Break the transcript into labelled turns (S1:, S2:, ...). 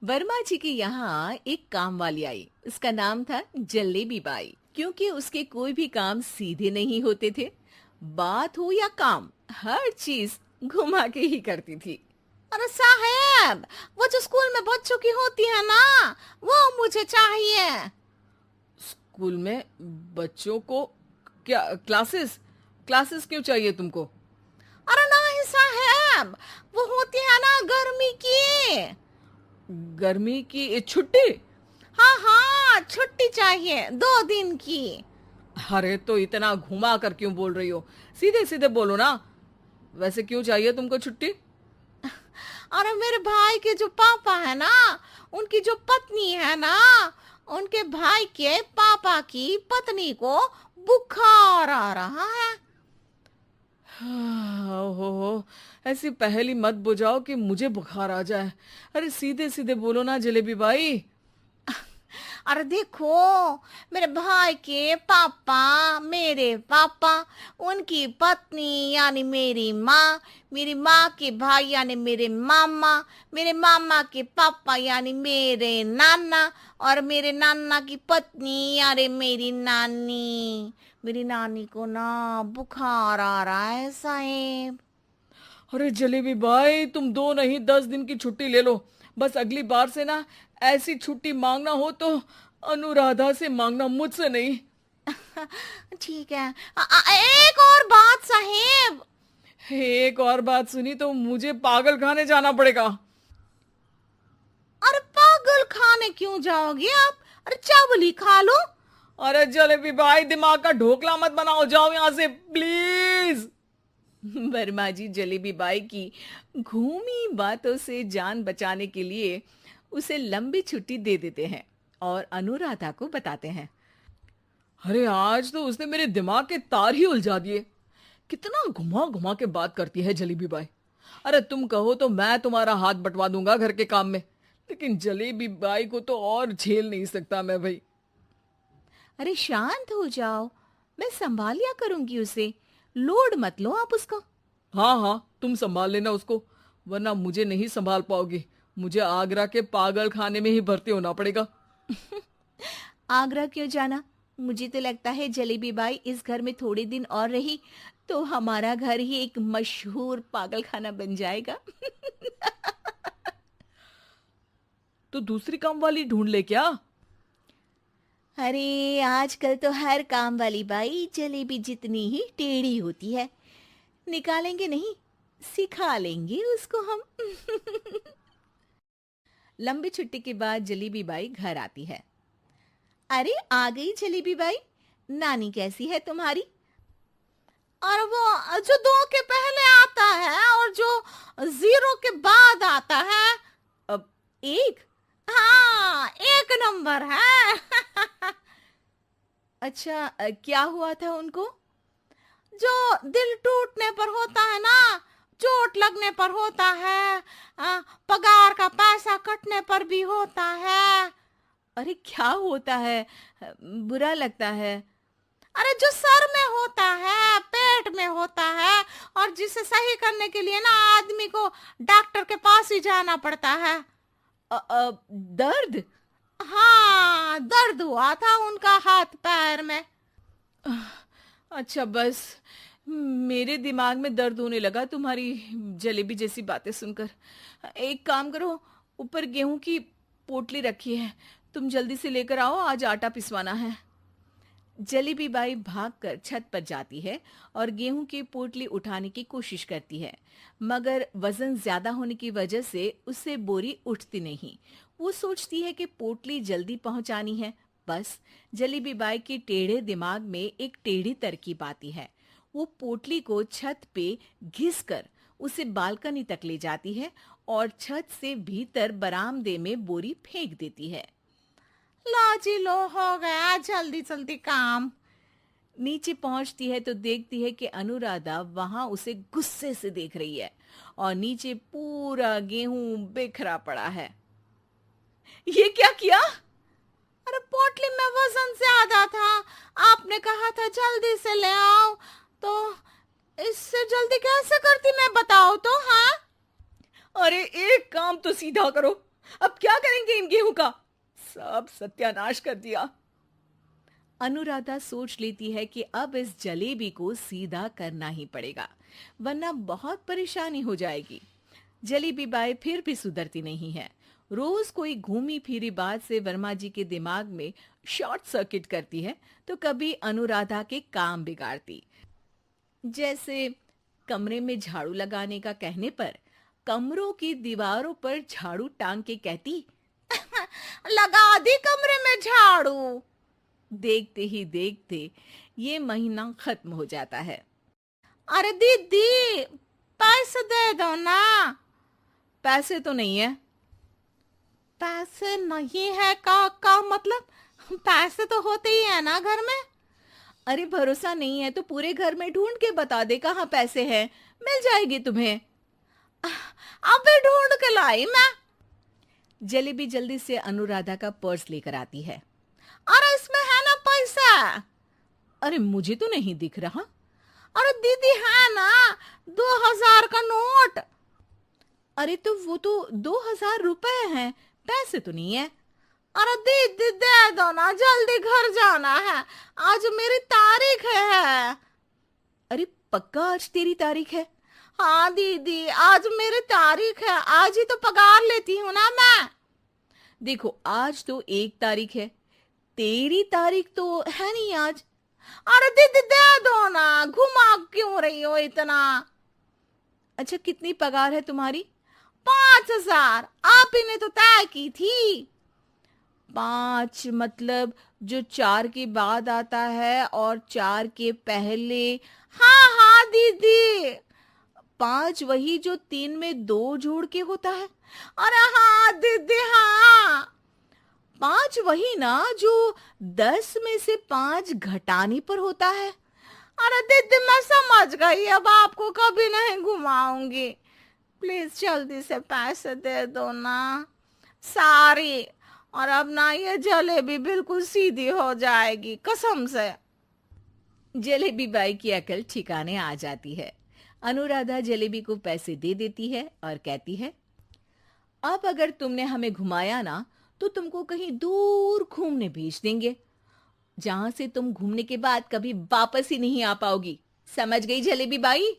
S1: वर्मा जी के यहाँ एक काम वाली आई। उसका नाम था जलेबी बाई। क्योंकि उसके कोई भी काम सीधे नहीं होते थे, बात हो या काम, हर चीज घुमा के ही करती थी।
S2: अरे साहब, वो जो स्कूल में बच्चों की होती है ना, वो मुझे चाहिए।
S3: स्कूल में बच्चों को क्या क्लासेस क्लासेस क्यों चाहिए तुमको?
S2: अरे नहीं साहब, वो होती है ना गर्मी की।
S3: गर्मी की छुट्टी?
S2: हाँ हाँ, छुट्टी चाहिए 2 दिन की।
S3: अरे तो इतना घुमा कर क्यों बोल रही हो? सीधे सीधे बोलो ना। वैसे क्यों चाहिए तुमको छुट्टी?
S2: अरे मेरे भाई के जो पापा है ना, उनकी जो पत्नी है ना, उनके भाई के पापा की पत्नी को बुखार आ रहा है।
S3: ओहो, ऐसी पहेली मत बुझाओ कि मुझे बुखार आ जाए। अरे सीधे सीधे बोलो ना जलेबी बाई।
S2: अरे देखो, मेरे भाई के पापा, मेरे पापा, उनकी पत्नी यानी मेरी माँ के भाई यानी मेरे मामा के पापा यानी मेरे नाना, और मेरे नाना की पत्नी यानी मेरी नानी को ना बुखार आ रहा है साहेब।
S3: अरे जलेबी भाई, तुम 2 नहीं 10 दिन की छुट्टी ले लो। बस अगली बार से ना ऐसी छुट्टी मांगना हो तो अनुराधा से मांगना, मुझसे नहीं।
S2: ठीक है। एक और बात साहेब।
S3: एक और बात सुनी तो मुझे पागल खाने जाना पड़ेगा।
S2: अरे पागल खाने क्यों जाओगे आप? अरे चावल खा लो।
S3: अरे जलेबी भाई, दिमाग का ढोकला मत बनाओ, जाओ यहां से प्लीज।
S1: वर्मा जी जलेबी बाई की घूमी बातों से जान बचाने के लिए उसे लंबी छुट्टी दे देते हैं और अनुराधा को बताते हैं।
S3: अरे आज तो उसने मेरे दिमाग के तार ही उलझा दिए। कितना घुमा घुमा के बात करती है जलेबी बाई। अरे तुम कहो तो मैं तुम्हारा हाथ बंटवा दूंगा घर के काम में, लेकिन जलेबी बाई को तो और झेल नहीं सकता मैं भाई।
S1: अरे शांत हो जाओ, मैं संभाल लिया करूंगी उसे, लोड मत लो आप उसको।
S3: हाँ हाँ, तुम संभाल लेना उसको, वरना मुझे नहीं संभाल पाओगी। मुझे आगरा के पागल खाने में ही भर्ती होना पड़ेगा।
S1: आगरा क्यों जाना? मुझे तो लगता है जलेबी बाई इस घर में थोड़े दिन और रही तो हमारा घर ही एक मशहूर पागल खाना बन जाएगा।
S3: तो दूसरी काम वाली ढूंढ ले क्या?
S1: अरे आजकल तो हर काम वाली बाई जलेबी जितनी ही टेढ़ी होती है। निकालेंगे नहीं, सिखा लेंगे उसको हम। लंबी छुट्टी के बाद जलेबी बाई घर आती है। अरे आ गई जलेबी बाई, नानी कैसी है तुम्हारी?
S2: और वो जो 2 के पहले आता है और जो 0 के बाद आता है।
S1: अब एक।
S2: हाँ, 1 नंबर है।
S1: अच्छा, क्या हुआ था उनको?
S2: जो दिल टूटने पर होता है ना, चोट लगने पर होता है, पगार का पैसा कटने पर भी होता है।
S1: अरे क्या होता है? बुरा लगता है।
S2: अरे जो सर में होता है, पेट में होता है, और जिसे सही करने के लिए ना आदमी को डॉक्टर के पास ही जाना पड़ता है।
S1: दर्द?
S2: हाँ, दर्द हुआ था उनका हाथ पैर में।
S1: अच्छा बस, मेरे दिमाग में दर्द होने लगा तुम्हारी जलेबी जैसी बातें सुनकर। एक काम करो, ऊपर गेहूं की पोटली रखी है, तुम जल्दी से लेकर आओ, आज आटा पिसवाना है। जलेबी बाई भागकर छत पर जाती है और गेहूं की पोटली उठाने की कोशिश करती है, मगर वजन ज्यादा होने की वजह से उससे बोरी उठती नहीं। वो सोचती है कि पोटली जल्दी पहुंचानी है। बस जलेबी बाई के टेढ़े दिमाग में एक टेढ़ी तरकीब आती है। वो पोटली को छत पे घिस कर उसे बालकनी तक ले जाती है और छत से भीतर बरामदे में बोरी फेंक देती है।
S2: लो जी लो, हो गया जल्दी जल्दी काम।
S1: नीचे पहुंचती है तो देखती है कि अनुराधा वहां उसे गुस्से से देख रही है और नीचे पूरा गेहूं बिखरा पड़ा है। ये क्या किया?
S2: अरे पोटली में वजन ज्यादा था, आपने कहा था जल्दी से ले आओ, तो इससे जल्दी कैसे करती मैं बताओ तो। हाँ,
S3: अरे एक काम तो सीधा करो, अब क्या करेंगे इन गेहूं का? सब सत्यानाश कर दिया।
S1: अनुराधा सोच लेती है कि अब इस जलेबी को सीधा करना ही पड़ेगा, वरना बहुत परेशानी हो जाएगी। जलेबी बाई फिर भी सुधरती नहीं है। रोज कोई घूमी फिरी बात से वर्मा जी के दिमाग में शॉर्ट सर्किट करती है, तो कभी अनुराधा के काम बिगाड़ती। जैसे कमरे में झाड़ू लगाने का कहने पर कमरों की दीवारों पर झाड़ू टांग के कहती,
S2: लगा दी कमरे में झाड़ू।
S1: देखते ही देखते ये महीना खत्म हो जाता है।
S2: अरे दीदी, पैसे दे दो ना।
S1: पैसे तो नहीं है।
S2: पैसे नहीं है का मतलब? पैसे तो होते ही है ना घर में।
S1: अरे भरोसा नहीं है तो पूरे घर में ढूंढ के बता दे कहाँ पैसे हैं, मिल जाएगी तुम्हें।
S2: अबे ढूंढ के लाई मैं।
S1: जलेबी जल्दी से अनुराधा का पर्स लेकर आती है।
S2: अरे इसमें है ना पैसा।
S1: अरे मुझे तो नहीं दिख रहा।
S2: अरे दीदी है ना, 2000 का नोट।
S1: अरे तो वो तो 2000 रुपए हैं, पैसे तो नहीं है।
S2: अरे दीदी दे दो ना, जल्दी घर जाना है, आज मेरी तारीख है।
S1: अरे पक्का आज तेरी तारीख है?
S2: हाँ दीदी, आज मेरी तारीख है, आज ही तो पगार लेती हूँ ना मैं।
S1: देखो आज तो 1 तारीख है, तेरी तारीख तो है नहीं आज।
S2: अरे दीदी दे दो ना, घुमा क्यों रही हो इतना?
S1: अच्छा कितनी पगार है तुम्हारी?
S2: 5000, आप ही ने तो तय की थी।
S1: 5 मतलब जो 4 के बाद आता है और 4 के पहले।
S2: हाँ हाँ दीदी।
S1: 5 वही जो 3 में 2 जोड़ के होता है।
S2: अरे हाँ दीदी हाँ।
S1: 5 वही ना जो 10 में से 5 घटाने पर होता है।
S2: अरे दीदी मैं समझ गई, अब आपको कभी नहीं घुमाऊंगी। प्लीज जल्दी से पैसे दे दो ना, सारी। और अब ना ये जलेबी बिल्कुल सीधी हो जाएगी, कसम से।
S1: जलेबी बाई की अकल ठिकाने आ जाती है। अनुराधा जलेबी को पैसे दे देती है और कहती है, अब अगर तुमने हमें घुमाया ना तो तुमको कहीं दूर घूमने भेज देंगे, जहां से तुम घूमने के बाद कभी वापस ही नहीं आ पाओगी। समझ गई जलेबी बाई?